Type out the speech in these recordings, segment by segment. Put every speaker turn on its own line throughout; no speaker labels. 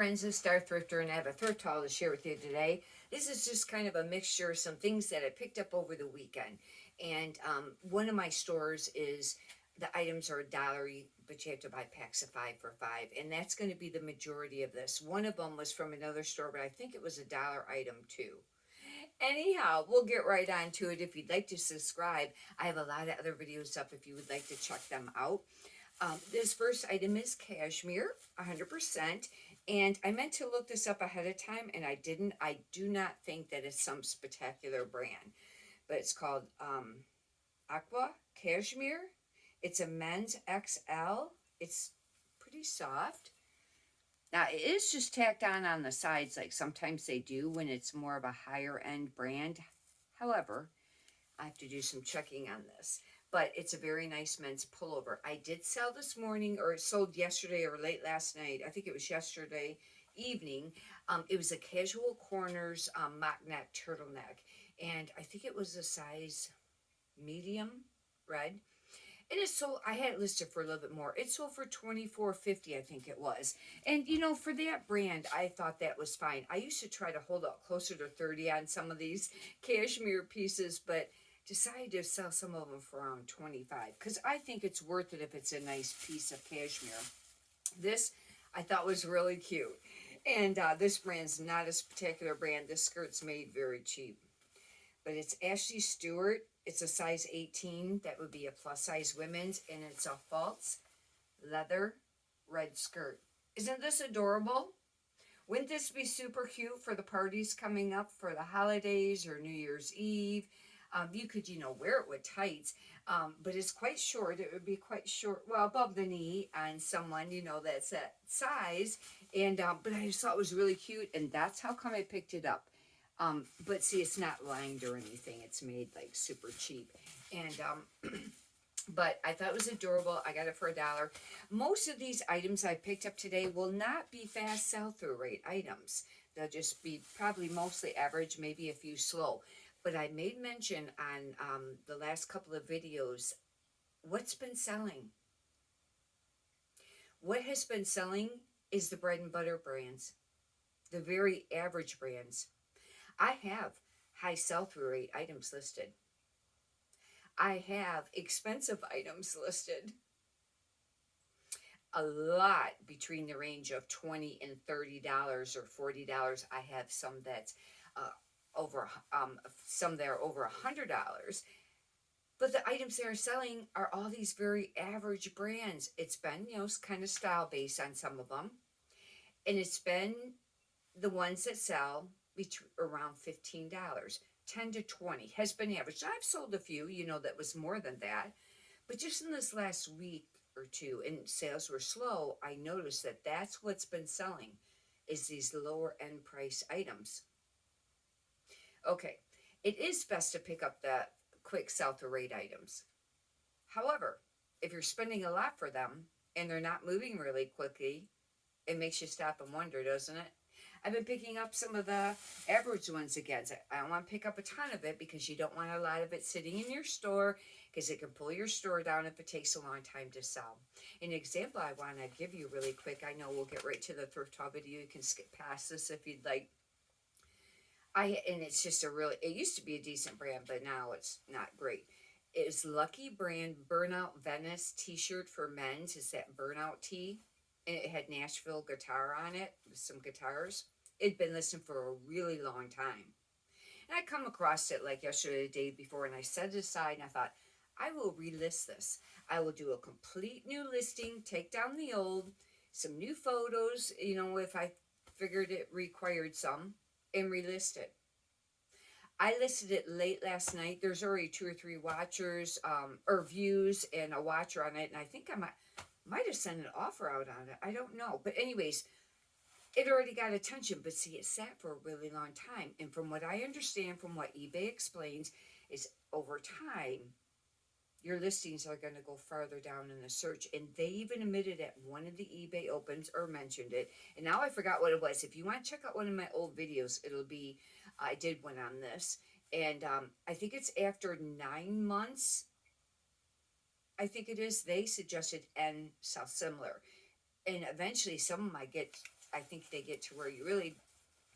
friends of Star Thrifter, and I have a thrift haul to share with you today. This is just kind of a mixture of some things that I picked up over the weekend. And one of my stores is the items are $1, but you have to buy packs of 5 for $5. And that's going to be the majority of this. One of them was from another store, but I think it was $1 item too. Anyhow, we'll get right on to it. If you'd like to subscribe, I have a lot of other videos up if you would like to check them out. This first item is cashmere, 100%. And I meant to look this up ahead of time, and I didn't. I do not think that it's some spectacular brand, but it's called Aqua Cashmere. It's a men's XL. It's pretty soft. Now, it is just tacked on the sides like sometimes they do when it's more of a higher end brand. However, I have to do some checking on this. But it's a very nice men's pullover. I did sell this morning, or it sold yesterday or late last night. I think it was yesterday evening. It was a casual corners mock neck turtleneck. And I think it was a size medium red. And it sold, I had it listed for a little bit more. It sold for $24.50, I think it was. And you know, for that brand, I thought that was fine. I used to try to hold up closer to 30 on some of these cashmere pieces, but decided to sell some of them for around 25 because I think it's worth it if it's a nice piece of cashmere. This I thought was really cute. And this brand's not a spectacular brand. This skirt's made very cheap. But it's Ashley Stewart. It's a size 18. That would be a plus size women's. And it's a false leather red skirt. Isn't this adorable? Wouldn't this be super cute for the parties coming up for the holidays or New Year's Eve? You could, you know, wear it with tights, but it's quite short. It would be quite short, well, above the knee on someone, you know, that's that size. And, but I just thought it was really cute, and that's how come I picked it up. But see, it's not lined or anything. It's made like super cheap. And, but I thought it was adorable. I got it for $1. Most of these items I picked up today will not be fast sell-through rate items. They'll just be probably mostly average, maybe a few slow. But I made mention on the last couple of videos, what's been selling? What has been selling is the bread and butter brands, the very average brands. I have high sell-through rate items listed. I have expensive items listed. A lot between the range of $20 and $30 or $40. I have some that's over some that are over $100, but the items they are selling are all these very average brands. It's been, you know, kind of style based on some of them, and it's been the ones that sell between around $15, 10 to 20 has been average. I've sold a few, you know, that was more than that, but just in this last week or two, and sales were slow, I noticed that that's what's been selling is these lower end price items. Okay, it is best to pick up the quick sell-through rate items. However, if you're spending a lot for them and they're not moving really quickly, it makes you stop and wonder, doesn't it? I've been picking up some of the average ones again. I don't want to pick up a ton of it because you don't want a lot of it sitting in your store because it can pull your store down if it takes a long time to sell. An example I want to give you really quick, I know we'll get right to the thrift haul video. You can skip past this if you'd like. And it's just a really, it used to be a decent brand, but now it's not great. It's Lucky Brand Burnout Venice t-shirt for men's. It's that burnout tee. And it had Nashville guitar on it with some guitars. It'd been listed for a really long time. And I come across it like yesterday, the day before, and I set it aside and I thought, I will relist this. I will do a complete new listing, take down the old, some new photos, you know, if I figured it required some, and relist it. I listed it late last night. There's already 2 or 3 watchers or views and a watcher on it, and I think I might have sent an offer out on it. I don't know, but anyways, it already got attention. But see, it sat for a really long time, and from what I understand, from what eBay explains, is over time your listings are going to go farther down in the search. And they even admitted at one of the eBay opens or mentioned it. And now I forgot what it was. If you want to check out one of my old videos, it'll be, I did one on this. And I think it's after 9 months, I think it is, they suggested and sell similar. And eventually some of them I get I think they get to where you really,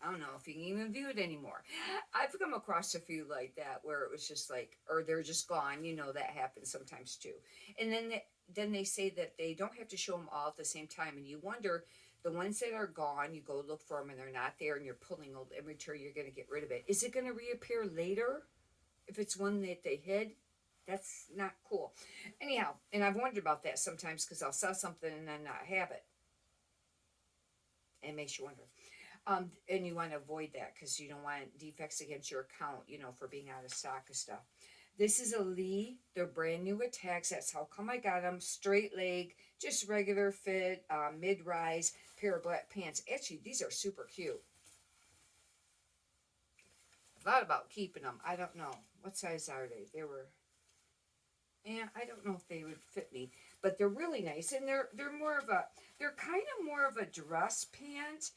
I don't know if you can even view it anymore. I've come across a few like that where it was just like, or they're just gone. You know, that happens sometimes too. And then they say that they don't have to show them all at the same time, and you wonder, the ones that are gone, you go look for them and they're not there, and you're pulling old inventory, you're going to get rid of it. Is it going to reappear later if it's one that they hid? That's not cool. Anyhow, and I've wondered about that sometimes because I'll sell something and then not have it. It makes you wonder. And you want to avoid that because you don't want defects against your account, you know, for being out of stock of stuff. This is a Lee. They're brand new with tags. That's how come I got them. Straight leg, just regular fit, mid-rise, pair of black pants. Actually, these are super cute. I thought about keeping them. I don't know. What size are they? They were, and I don't know if they would fit me, but they're really nice. And they're more of a, they're kind of more of a dress pant,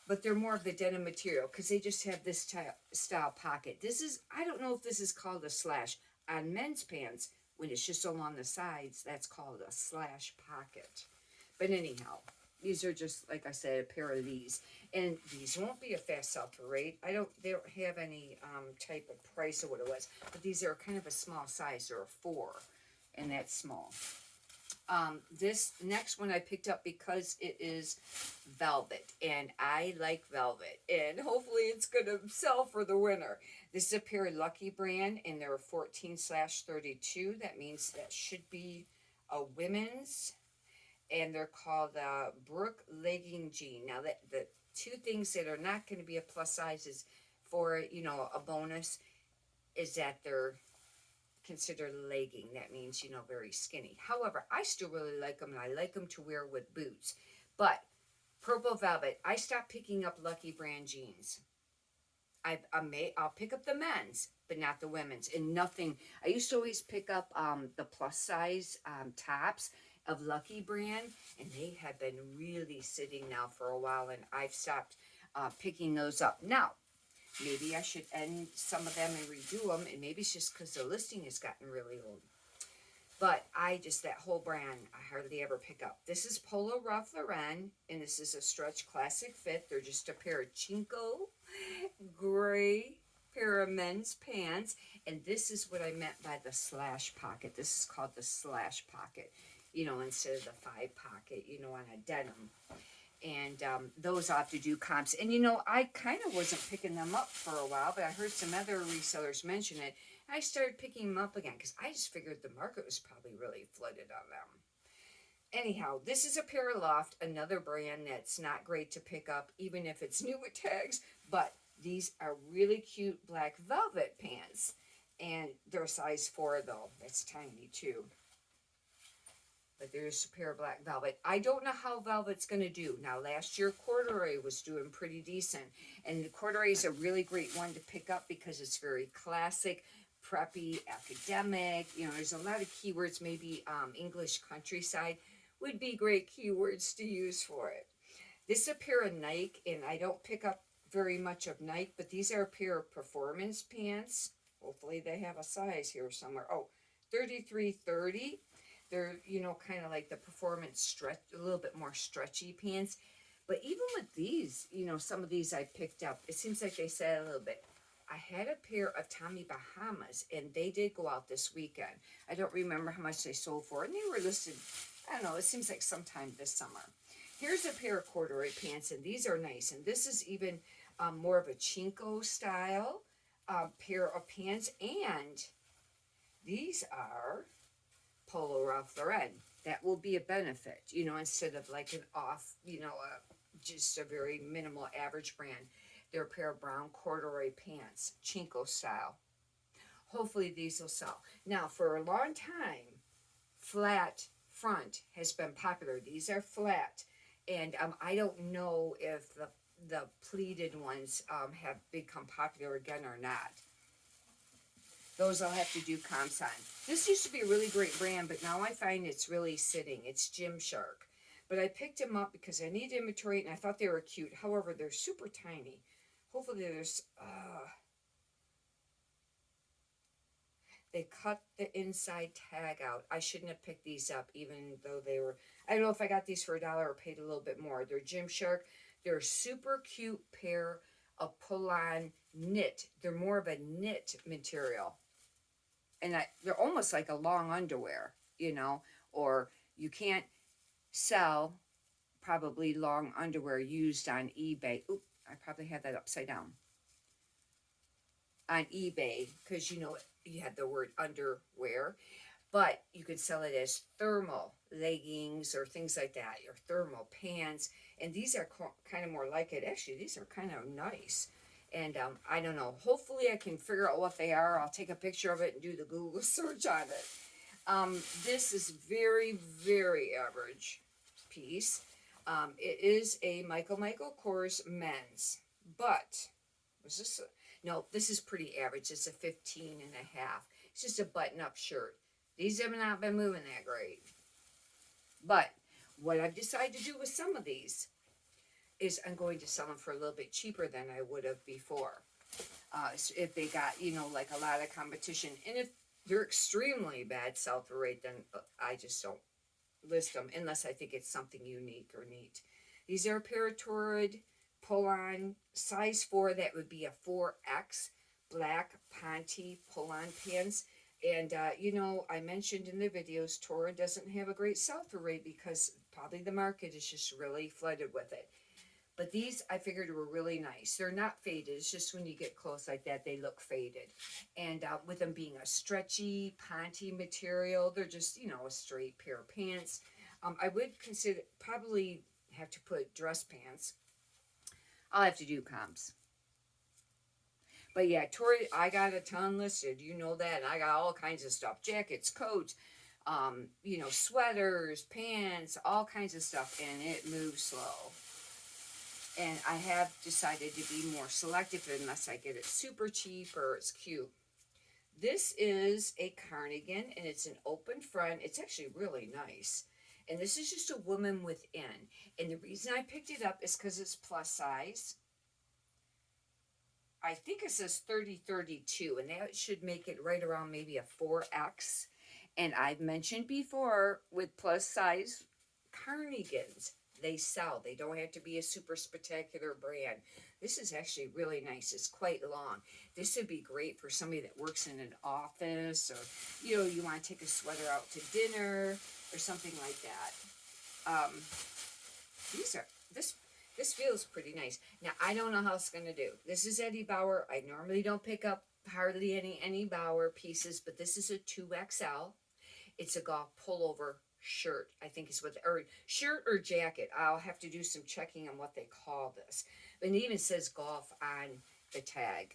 but they're more of the denim material because they just have this style pocket. This is, I don't know if this is called a slash. On men's pants, when it's just along the sides, that's called a slash pocket. But anyhow, these are just, like I said, a pair of these. And these won't be a fast sell for rate. They don't have any type of price of what it was. But these are kind of a small size. They're a 4, and that's small. This next one I picked up because it is velvet, and I like velvet, and hopefully it's gonna sell for the winter. This is a pair of Lucky brand, and they're 14/32. That means that should be a women's, and they're called Brook legging jean. Now that the two things that are not going to be a plus size is for, you know, a bonus is that they're considered legging. That means, you know, very skinny. However, I still really like them, and I like them to wear with boots. But purple velvet, I stopped picking up Lucky brand jeans. I'll pick up the men's, but not the women's. And nothing. I used to always pick up the plus size tops of Lucky brand, and they have been really sitting now for a while, and I've stopped picking those up. Now, maybe I should end some of them and redo them, and maybe it's just because the listing has gotten really old. But that whole brand, I hardly ever pick up. This is Polo Ralph Lauren, and this is a stretch classic fit. They're just a pair of Chinko gray pair of men's pants, and this is what I meant by the slash pocket. This is called the slash pocket, you know, instead of the 5 pocket, you know, on a denim. And those I'll have to do comps. And, you know, I kind of wasn't picking them up for a while, but I heard some other resellers mention it. I started picking them up again because I just figured the market was probably really flooded on them. Anyhow, this is a pair of Loft, another brand that's not great to pick up, even if it's new with tags. But these are really cute black velvet pants. And they're a size 4, though. That's tiny, too. But there's a pair of black velvet. I don't know how velvet's going to do. Now, last year, corduroy was doing pretty decent. And the corduroy is a really great one to pick up because it's very classic, preppy, academic. You know, there's a lot of keywords. Maybe English countryside would be great keywords to use for it. This is a pair of Nike, and I don't pick up very much of Nike, but these are a pair of performance pants. Hopefully they have a size here somewhere. Oh, 33/30. They're, you know, kind of like the performance stretch, a little bit more stretchy pants. But even with these, you know, some of these I picked up, it seems like they said a little bit. I had a pair of Tommy Bahamas, and they did go out this weekend. I don't remember how much they sold for, and they were listed, I don't know, it seems like sometime this summer. Here's a pair of corduroy pants, and these are nice. And this is even more of a Chinko style pair of pants, and these are Polo Ralph Lauren. That will be a benefit, you know, instead of like an off, you know, just a very minimal average brand. They're a pair of brown corduroy pants, Chinko style. Hopefully these will sell. Now, for a long time, flat front has been popular. These are flat, and I don't know if the pleated ones have become popular again or not. Those I'll have to do comps on. This used to be a really great brand, but now I find it's really sitting. It's Gymshark. But I picked them up because I need inventory, and I thought they were cute. However, they're super tiny. Hopefully there's... They cut the inside tag out. I shouldn't have picked these up, even though they were... I don't know if I got these for $1 or paid a little bit more. They're Gymshark. They're a super cute pair of pull-on knit. They're more of a knit material. And they're almost like a long underwear, you know, or you can't sell probably long underwear used on eBay. Oop, I probably had that upside down. On eBay, because you know you have the word underwear, but you could sell it as thermal leggings or things like that, or thermal pants. And these are kind of more like it. Actually, these are kind of nice. And I don't know. Hopefully, I can figure out what they are. I'll take a picture of it and do the Google search on it. This is very, very average piece. It is a Michael Kors men's, but was this? No, this is pretty average. It's a 15 and a half. It's just a button-up shirt. These have not been moving that great. But what I've decided to do with some of these is I'm going to sell them for a little bit cheaper than I would have before. If they got, you know, like a lot of competition. And if they're extremely bad sell-through rate, then I just don't list them unless I think it's something unique or neat. These are Paratorrid pull-on size 4. That would be a 4X black Ponte pull-on pants. And you know, I mentioned in the videos, Torrid doesn't have a great sell-through rate because probably the market is just really flooded with it. But these I figured were really nice. They're not faded. It's just when you get close like that, they look faded. And with them being a stretchy Ponte material, they're just, you know, a straight pair of pants. I would consider, probably have to put dress pants. I'll have to do comps. But yeah, Tori, I got a ton listed. You know that. And I got all kinds of stuff. Jackets, coats, you know, sweaters, pants, all kinds of stuff. And it moves slow. And I have decided to be more selective unless I get it super cheap or it's cute. This is a cardigan, and it's an open front. It's actually really nice. And this is just a woman within. And the reason I picked it up is because it's plus size. I think it says 30-32, and that should make it right around maybe a 4X. And I've mentioned before with plus size cardigans, they sell. They don't have to be a super spectacular brand. This is actually really nice. It's quite long. This would be great for somebody that works in an office, or you know, you want to take a sweater out to dinner or something like that. This feels pretty nice. Now I don't know how it's gonna do. This is Eddie Bauer. I normally don't pick up hardly any Bauer pieces, but this is a 2XL. It's a golf pullover shirt, I think is what, or shirt or jacket. I'll have to do some checking on what they call this. And it even says golf on the tag.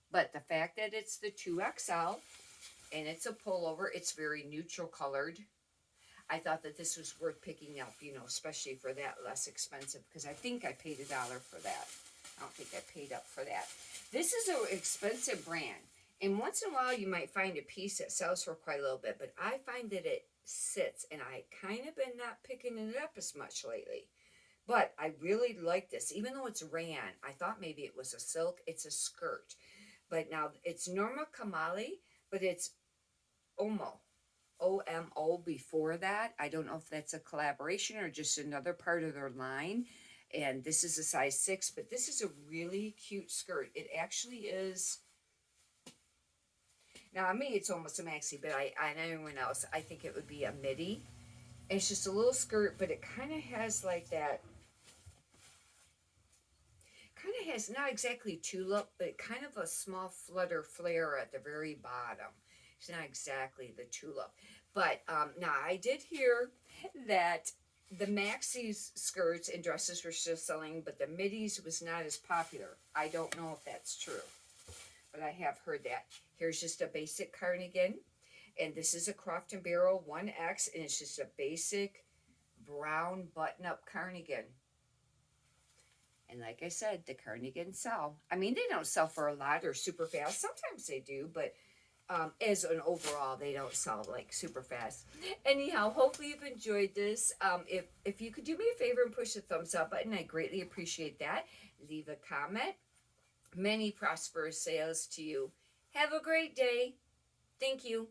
But the fact that it's the 2XL and it's a pullover, it's very neutral colored. I thought that this was worth picking up, you know, especially for that less expensive, because I think I paid $1 for that. I don't think I paid up for that. This is an expensive brand. And once in a while, you might find a piece that sells for quite a little bit, but I find that it sits, and I kind of been not picking it up as much lately. But I really like this, even though it's rayon. I thought maybe it was a silk. It's a skirt. But now, it's Norma Kamali, but it's Omo. OMO before that. I don't know if that's a collaboration or just another part of their line. And this is a size 6, but this is a really cute skirt. It actually is... Now, on me, it's almost a maxi, but on everyone else, I think it would be a midi. And it's just a little skirt, but it kind of has like that, kind of has not exactly tulip, but kind of a small flutter flare at the very bottom. It's not exactly the tulip. But now, I did hear that the maxi skirts and dresses were still selling, but the midis was not as popular. I don't know if that's true, but I have heard that. Here's just a basic cardigan, and this is a Croft & Barrel 1X, and it's just a basic brown button-up cardigan. And like I said, the cardigans sell. I mean, they don't sell for a lot or super fast. Sometimes they do, but as an overall, they don't sell like super fast. Anyhow, hopefully you've enjoyed this. If you could do me a favor and push the thumbs up button, I greatly appreciate that. Leave a comment. Many prosperous sales to you. Have a great day. Thank you.